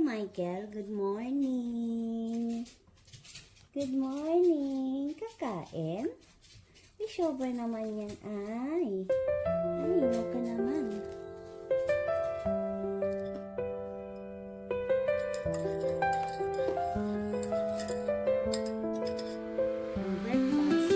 Michael, good morning. Good morning. Kakain? May sober naman yan, ay. Ay, ka naman. Breakfast.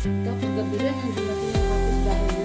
Tapos gabi rin, hindi natin nakapos dahil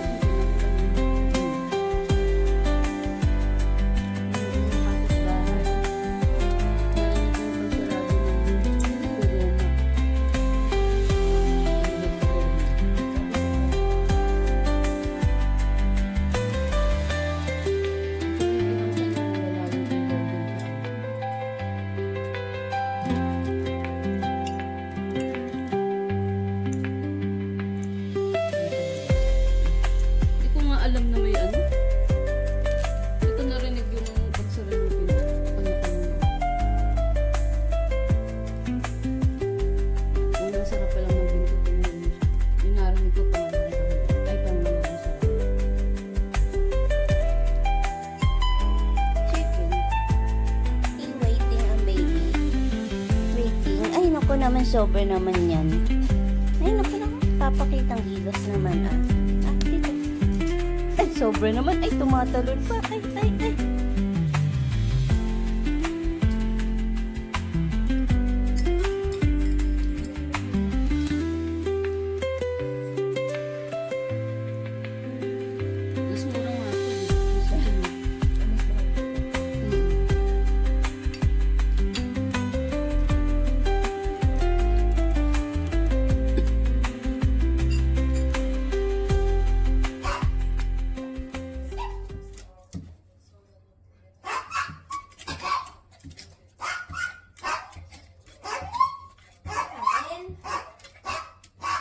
alam na may ano. Ito narinig yung pagsara ng unang sarap pa lang magbinto. Yung narinig ko pa ay pangalawa sarap. Chicken. Waiting ang baby. Waiting. Ay, naku naman Parang sobra naman yan. Ay, naku naman. Papakitang gilas naman ah. Ah, dito. Ay, sobra naman. Ay, tumatalon pa. Ay, ay, ay. Mas mura nga ito. Mas mura.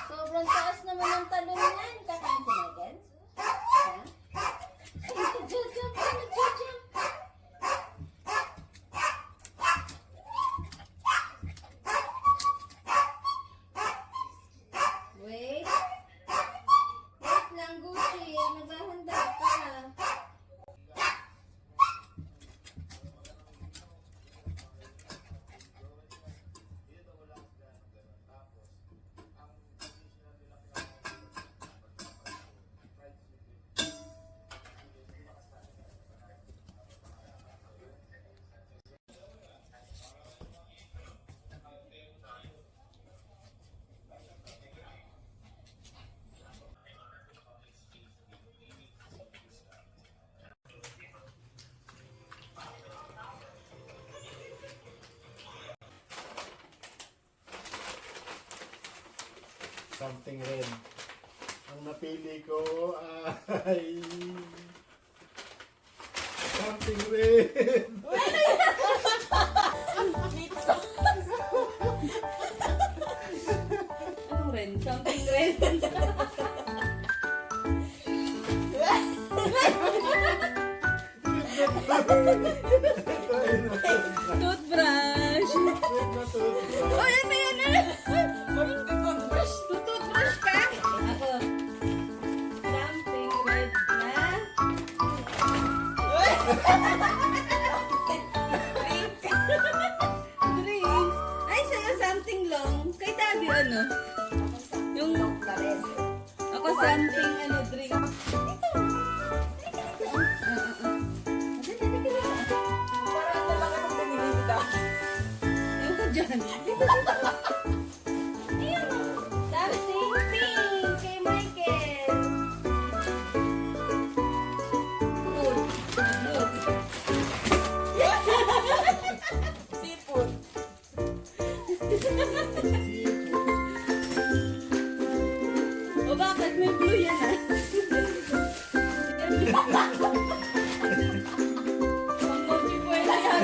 Sobrang taas naman ang talon yan. Kakain ko na agad? Ha? Ay, nag-jump ka, nag-jump. Wait. Wait lang, Gucci. Naghahanda ka. Something red. Ang napili ko ay something red. Anong ren? Something ren. Toothbrush. Oh, ano yan? Toothbrush. Toothbrush ka? Ako. Something red na. Drink. Ay, sa'yo something long. Kay Daddy ano? Yung ako something ano drink. Yung ko dyan. Something pink kay Michael. Food. Food. Seafood. O bakit? May blue yan ah. Ang multi-pwede yan.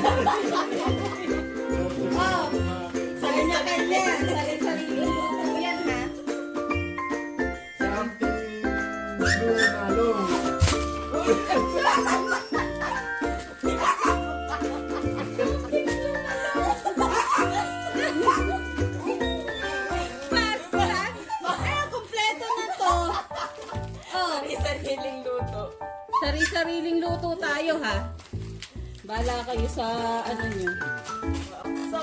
Oh, sa kanya-kanya. Sarili-sarili luto yan ha. Something blue na long. Pasta. Ay, kompleto na to. Oh, Sariling luto. sari-sariling luto tayo ha. Bala kayo sa ano nyo. So,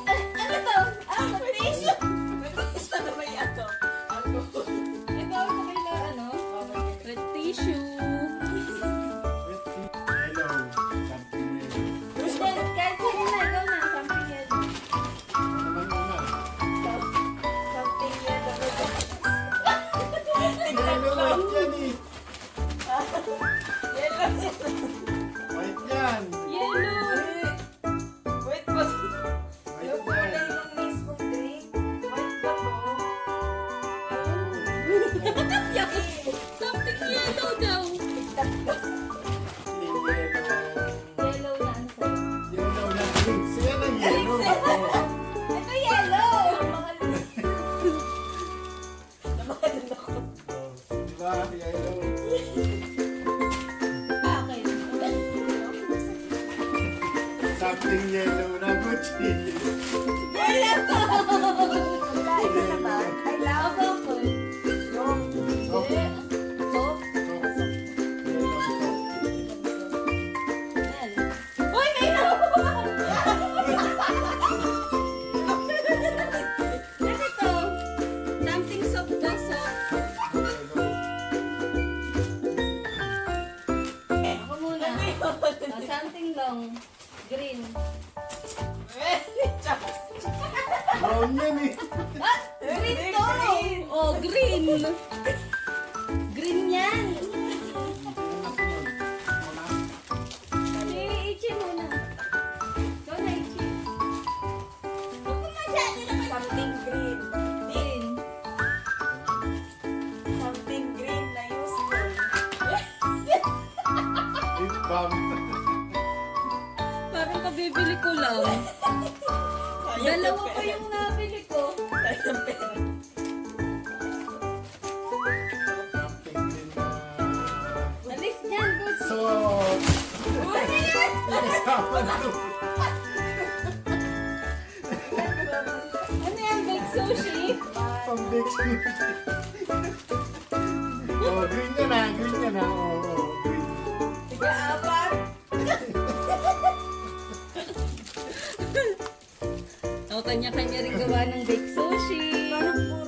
ano to? Ah, fish? Fish na naman yan to. Ito ako kaila ano? Red tissue. Yellow. Something red. Michelle, kahit sino na, ikaw na. Something yellow. Ano naman una? Something yellow. Yellow white yan eh. Yellow. White yan. Yellow. Wait, but White yung kulay yan. ng mismong drink. White ba to? Something yellow daw. Yellow na ano sa'yo? Yellow na drinks. Yan ang yellow. Ito yellow! Namakalun ako. Diba? Yellow. Bakit? Something yellow na Gucci. Kain ka na ba? I love Ako. yung Soap. soap. Uy, may nakuha! Brown yan eh. Ah! Green to! Oh, green. Green yan. Ichi muna. Ikaw na, Ichi. Huwag mo masyado naman. Something green. Green. Something green na useful. Lip balm. Parang kabibili ko lang. Dalawa pa yung nabili ko. Sayang pera. Something din na. Alis niyan, Gucci. So, Ano yan? kasama to. Ano yan, big sushi? Pang big sushi. Oh, green yan na. Green yan na. Oo, green. Sige, apat. O, kanya-kanya rin gawa ng big sushi. Parang puro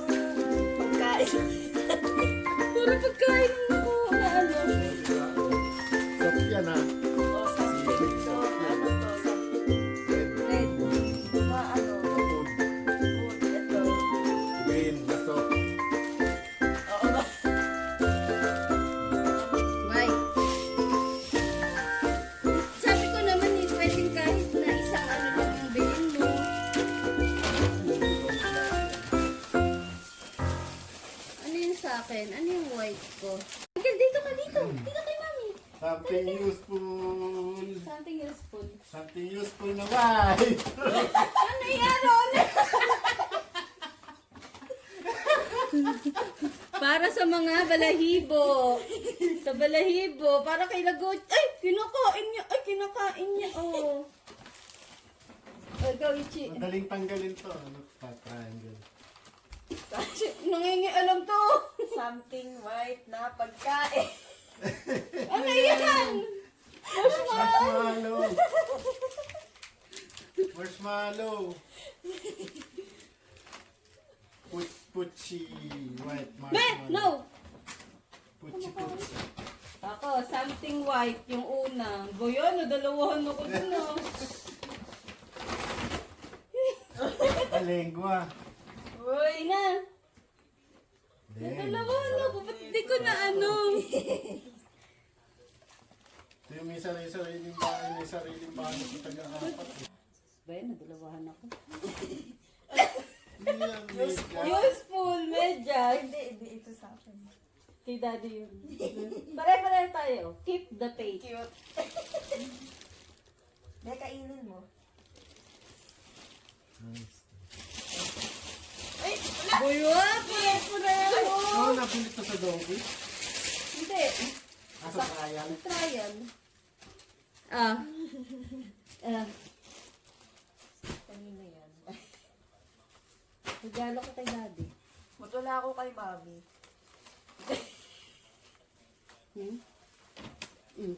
pagkain. Puro pagkain mo. Ano? Soap yan na. O, something. So, ano to? Something. Red. Ano? Food. Food. Ito. Green na soap. Oo. White. Sabi ko naman, pwedeng kahit na isang ano lang yung bilhin mo. Ano yung sa akin? Ano yung white ko? Miguel, dito ka dito. Dito kay mami. Something useful. Something useful. Something useful na white. Ano yan, Ron? Para sa mga balahibo. Sa balahibo. Para kay Lagot. Ay! Kinakain niya. Ay, kinakain niya. Oh. Ikaw, Ichi. Madaling tanggalin to. Ano pa? Triangle. Nangingialam to. Something white na pagkain. Ano yan? Marshmallow. Marshmallow. Puchi. White Me! marshmallow. No! Puchi. Ako, something white. Yung una. Boyan, nadalawahan ako dun ah. Lengua. Uy na. Nadalawahan ako. Ba't di ko na ano? Ito yung may sariling bahay, may sariling bahay sa taga-apat. Boyan, nadalawahan ako. Hindi yan, may- Useful, medyas. Hindi ito sa akin. Kay daddy yun. Pare-pare tayo. Keep the faith. Cute. Hindi, kainin mo. Nice. Buya, pare-pareho. Oo, napili to sa Donkey. Hindi. Sa trial. Trial. Ah. Ah. Kanina yan. Regalo ko kay daddy. Matula ako kay mami. Hmm? Hmm.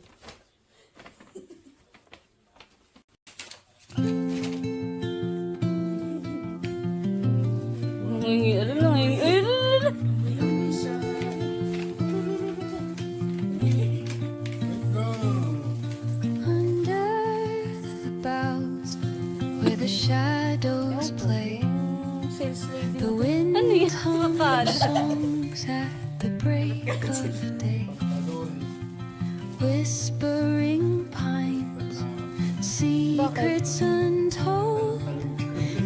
Ano lang, Let's go! Under the boughs where the shadows play, the wind Ano yan? hums Akala. songs at the break of day, Talon. whispering pines, secrets untold,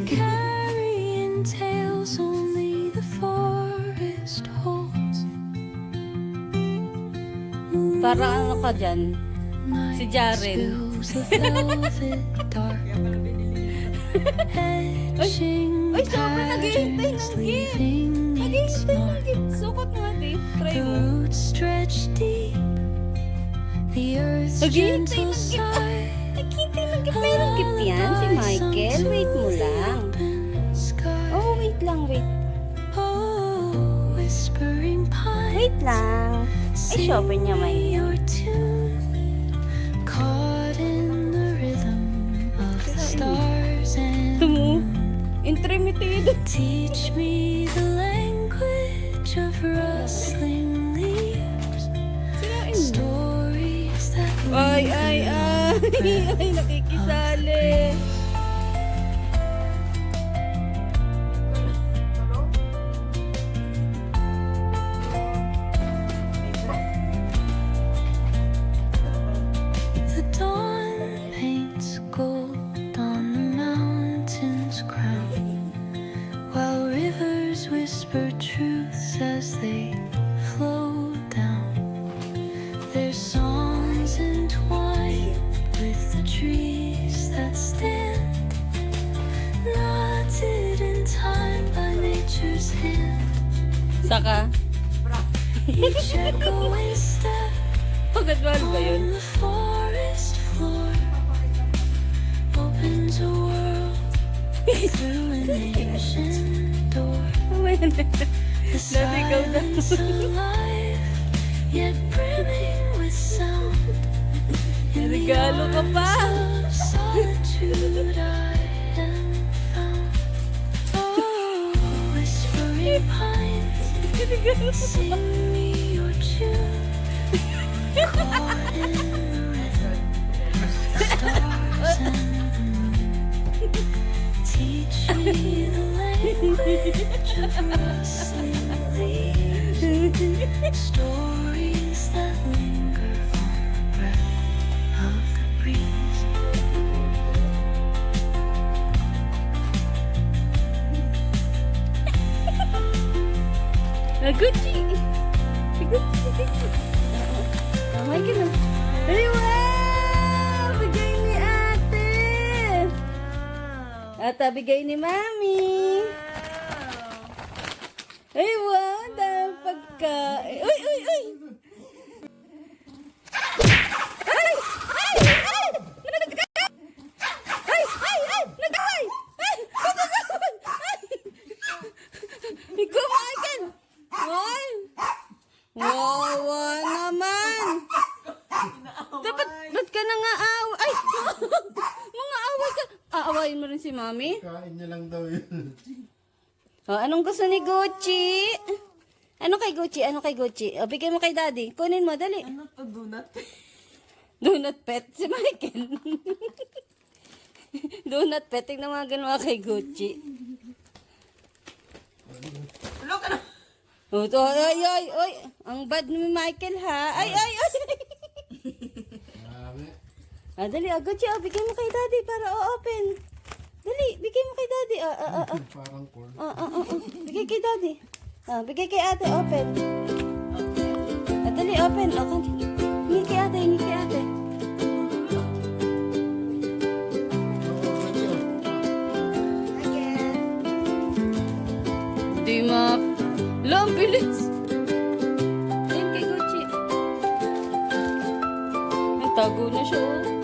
carrying tales only the forest holds. Para ano ka dyan? Si Jaren. Spills the velvet dark, etching Ay, sobrang naghihintay ng patterns, gift. leaving its Naghihintay ng mark. gift. Sukot nga, di. Try The mo. roots stretch deep, the earth's Naghihintay gentle ng gift. sigh. Naghihintay ng gift. Mayroong gift yan, si Michael. Wait mo lang. Oh, wait lang, wait. Oh, whispering pine. Wait lang. Ay, shopper niya may. Your tune, caught in the rhythm of the stars and Tumo. Intermitted. teach me the language of rustling leaves, stories that Ay, ay, ay. Ay, nakikisali. leaves as they flow down. Their songs entwined with the trees that stand, knotted in time by nature's hand. Saka? Each echoing step Pagkat mahal ba yun? on the forest floor opens a world through an ancient door. Ayan. The Naligaw na. silence alive, yet brimming with sound. In the Regalo ka pa. arms of solitude I am found. Oh, whispering pines, sing me your tune. Caught in the rhythm, stars and the moon. Teach me the language of rustling leaves, stories that linger on the breath of the breeze. Gucci! Gucci! Kamay ka na. Ay, wow! Bigay ni ate! Ata, bigay ni mami. Ay, wow! Dahil pagkain. Uy, uy, uy! Ay! Ay! Ay! Nagkakay! Ay! Ay! Ay! Nagkakay! Ay! Nagkakay! Ay! Ikaw, Michael! Ay! Wawa naman! Dapat, ba't ka nang aawa? Ay! Mga away ka! Aawain mo rin si mami? Kain niya lang daw yun. O, anong gusto ni Gucci? Ano kay Gucci? Ano kay Gucci? O, bigay mo kay daddy. Kunin mo, dali. Ano to, donut? Donut pet si Michael. Donut pet. Tingnan mga ganawa kay Gucci. Ano ka na? O, to, ay, ay, ay. Ang bad ni Michael, ha? Ay, ay, ay. Marami. Dali, Gucci, bigay mo kay daddy para o-open. Dali, bigay mo kay daddy. Parang corn. Bigay kay daddy. Bigay kay ate, open. Dali, open. Hingi kay ate, hingi kay ate. Di ma... Lang, bilis. Ayun kay Gucci. Nagtago na siya, oh.